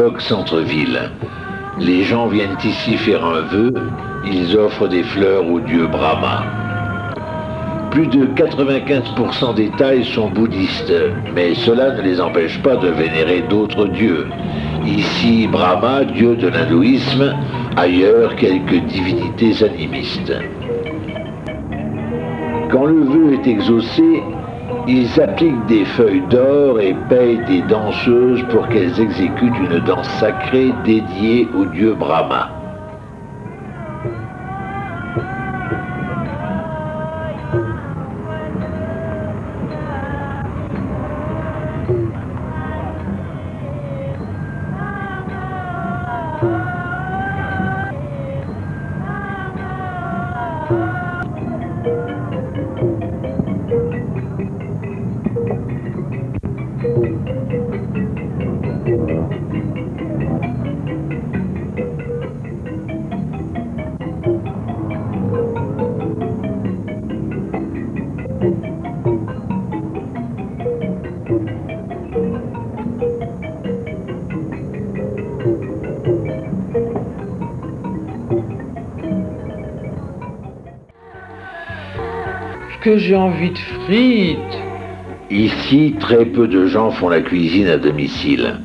Bangkok, centre-ville. Les gens viennent ici faire un vœu, ils offrent des fleurs au dieu Brahma. Plus de 95% des Thaïs sont bouddhistes, mais cela ne les empêche pas de vénérer d'autres dieux. Ici, Brahma, dieu de l'hindouisme, ailleurs, quelques divinités animistes. Quand le vœu est exaucé, ils appliquent des feuilles d'or et payent des danseuses pour qu'elles exécutent une danse sacrée dédiée au dieu Brahma. Que j'ai envie de frites. Ici, très peu de gens font la cuisine à domicile.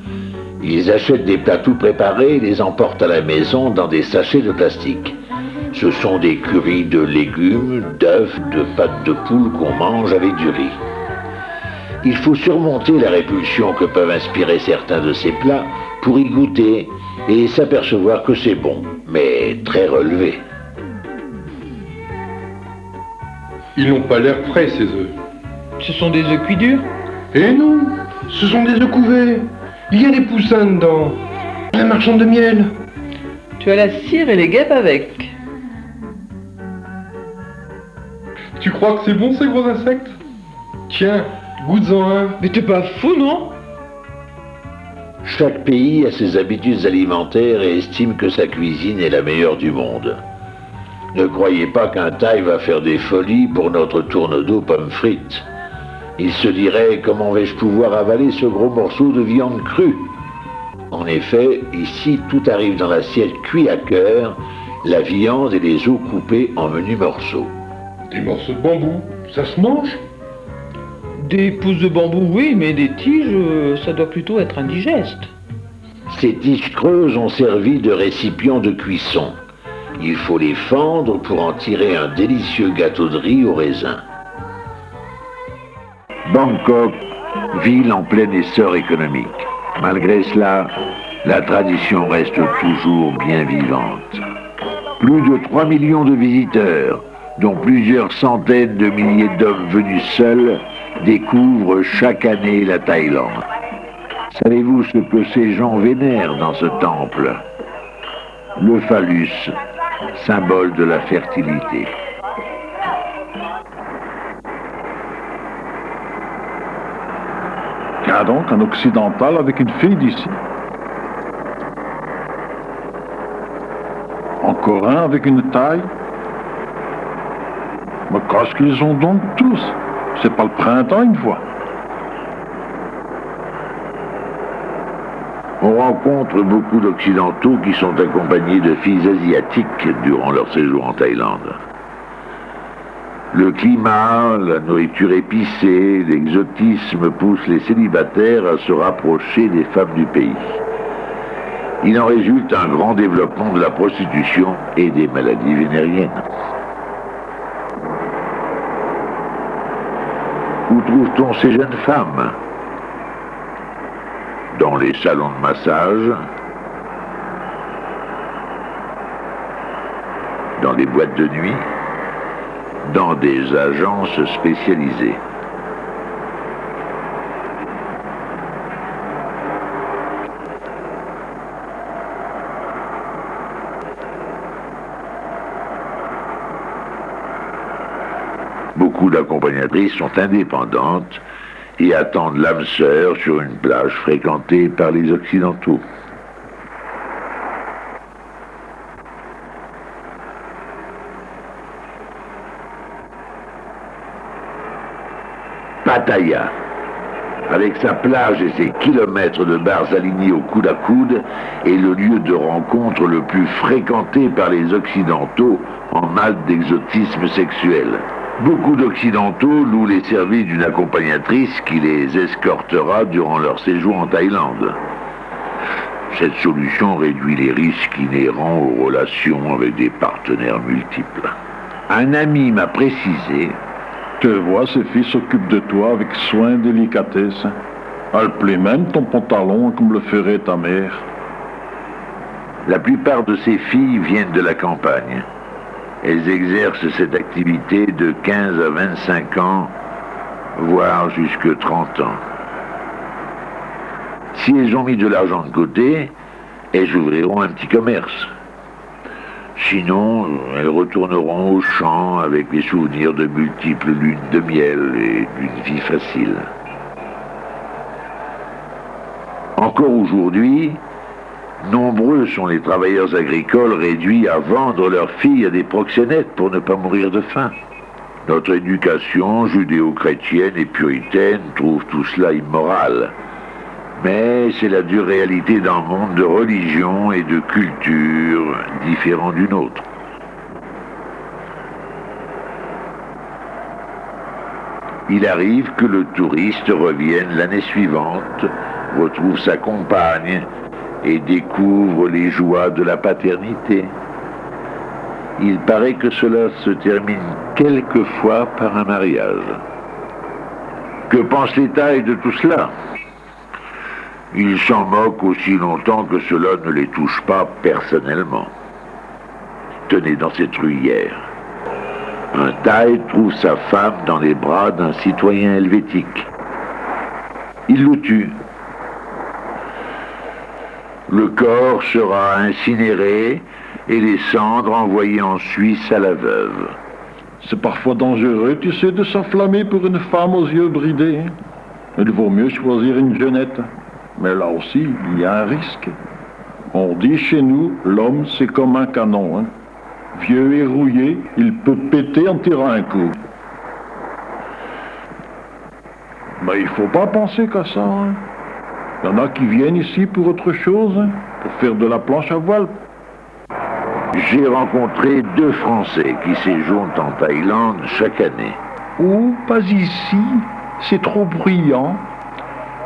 Ils achètent des plats tout préparés et les emportent à la maison dans des sachets de plastique. Ce sont des currys de légumes, d'œufs, de pâtes de poule qu'on mange avec du riz. Il faut surmonter la répulsion que peuvent inspirer certains de ces plats pour y goûter et s'apercevoir que c'est bon, mais très relevé. Ils n'ont pas l'air frais, ces œufs. Ce sont des œufs cuits durs? Eh non, ce sont des œufs couvés. Il y a des poussins dedans. La marchande de miel. Tu as la cire et les guêpes avec. Tu crois que c'est bon, ces gros insectes? Tiens, goûte-en un. Mais t'es pas fou, non? Chaque pays a ses habitudes alimentaires et estime que sa cuisine est la meilleure du monde. Ne croyez pas qu'un Thaï va faire des folies pour notre tourne d'eau pommes frites. Il se dirait, comment vais-je pouvoir avaler ce gros morceau de viande crue? En effet, ici, tout arrive dans l'assiette cuit à cœur, la viande et les os coupés en menus morceaux. Des morceaux de bambou, ça se mange? Des pousses de bambou, oui, mais des tiges, ça doit plutôt être indigeste. Ces tiges creuses ont servi de récipients de cuisson. Il faut les fendre pour en tirer un délicieux gâteau de riz au raisin. Bangkok, ville en plein essor économique. Malgré cela, la tradition reste toujours bien vivante. Plus de 3 millions de visiteurs, dont plusieurs centaines de milliers d'hommes venus seuls, découvrent chaque année la Thaïlande. Savez-vous ce que ces gens vénèrent dans ce temple? Le phallus, symbole de la fertilité. Tiens donc, un occidental avec une fille d'ici. Encore un avec une taille. Mais qu'est-ce qu'ils ont donc tous? C'est pas le printemps une fois. On rencontre beaucoup d'Occidentaux qui sont accompagnés de filles asiatiques durant leur séjour en Thaïlande. Le climat, la nourriture épicée, l'exotisme poussent les célibataires à se rapprocher des femmes du pays. Il en résulte un grand développement de la prostitution et des maladies vénériennes. Où trouve-t-on ces jeunes femmes? Dans les salons de massage, dans les boîtes de nuit, dans des agences spécialisées. Beaucoup d'accompagnatrices sont indépendantes et attendent l'âme sœur sur une plage fréquentée par les Occidentaux. Pattaya. avec sa plage et ses kilomètres de bars alignés au coude à coude, est le lieu de rencontre le plus fréquenté par les Occidentaux en halte d'exotisme sexuel. Beaucoup d'Occidentaux louent les services d'une accompagnatrice qui les escortera durant leur séjour en Thaïlande. Cette solution réduit les risques inhérents aux relations avec des partenaires multiples. Un ami m'a précisé: Tu vois, ces filles s'occupent de toi avec soin et délicatesse. Elles plient même ton pantalon comme le ferait ta mère. La plupart de ces filles viennent de la campagne. Elles exercent cette activité de 15 à 25 ans, voire jusque 30 ans. Si elles ont mis de l'argent de côté, elles ouvriront un petit commerce. Sinon, elles retourneront au champ avec les souvenirs de multiples lunes de miel et d'une vie facile. Encore aujourd'hui, nombreux sont les travailleurs agricoles réduits à vendre leurs filles à des proxénètes pour ne pas mourir de faim. Notre éducation judéo-chrétienne et puritaine trouve tout cela immoral. Mais c'est la dure réalité d'un monde de religion et de culture différent du nôtre. Il arrive que le touriste revienne l'année suivante, retrouve sa compagne et découvre les joies de la paternité. Il paraît que cela se termine quelquefois par un mariage. Que pense les Thaïs de tout cela ? Ils s'en moquent aussi longtemps que cela ne les touche pas personnellement. Tenez, dans cette rue hier, un Thaï trouve sa femme dans les bras d'un citoyen helvétique. Il le tue. Le corps sera incinéré et les cendres envoyées en Suisse à la veuve. C'est parfois dangereux, tu sais, de s'enflammer pour une femme aux yeux bridés. Il vaut mieux choisir une jeunette. Mais là aussi, il y a un risque. On dit chez nous, l'homme c'est comme un canon. Vieux et rouillé, il peut péter en tirant un coup. Mais il faut pas penser qu'à ça. Il y en a qui viennent ici pour autre chose, pour faire de la planche à voile. J'ai rencontré 2 Français qui séjournent en Thaïlande chaque année. Oh, pas ici, c'est trop bruyant.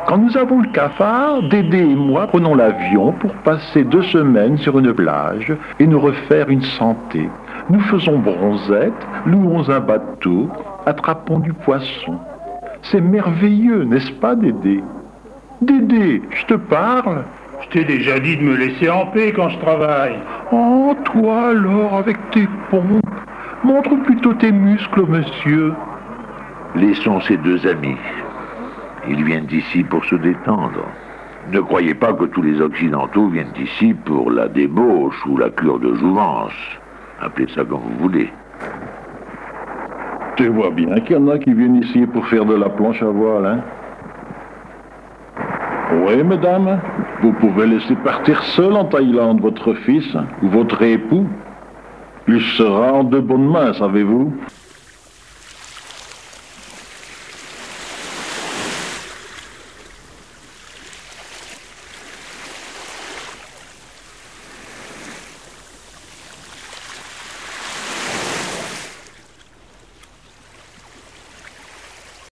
Quand nous avons le cafard, Dédé et moi prenons l'avion pour passer 2 semaines sur une plage et nous refaire une santé. Nous faisons bronzette, louons un bateau, attrapons du poisson. C'est merveilleux, n'est-ce pas, Dédé? Dédé, je te parle. Je t'ai déjà dit de me laisser en paix quand je travaille. Oh, toi alors, avec tes pompes. Montre plutôt tes muscles, monsieur. Laissons ces 2 amis. Ils viennent ici pour se détendre. Ne croyez pas que tous les Occidentaux viennent ici pour la débauche ou la cure de jouvence. Appelez ça comme vous voulez. Tu vois bien qu'il y en a qui viennent ici pour faire de la planche à voile, hein? Oui, mesdames, vous pouvez laisser partir seul en Thaïlande votre fils ou votre époux. Il sera en de bonnes mains, savez-vous.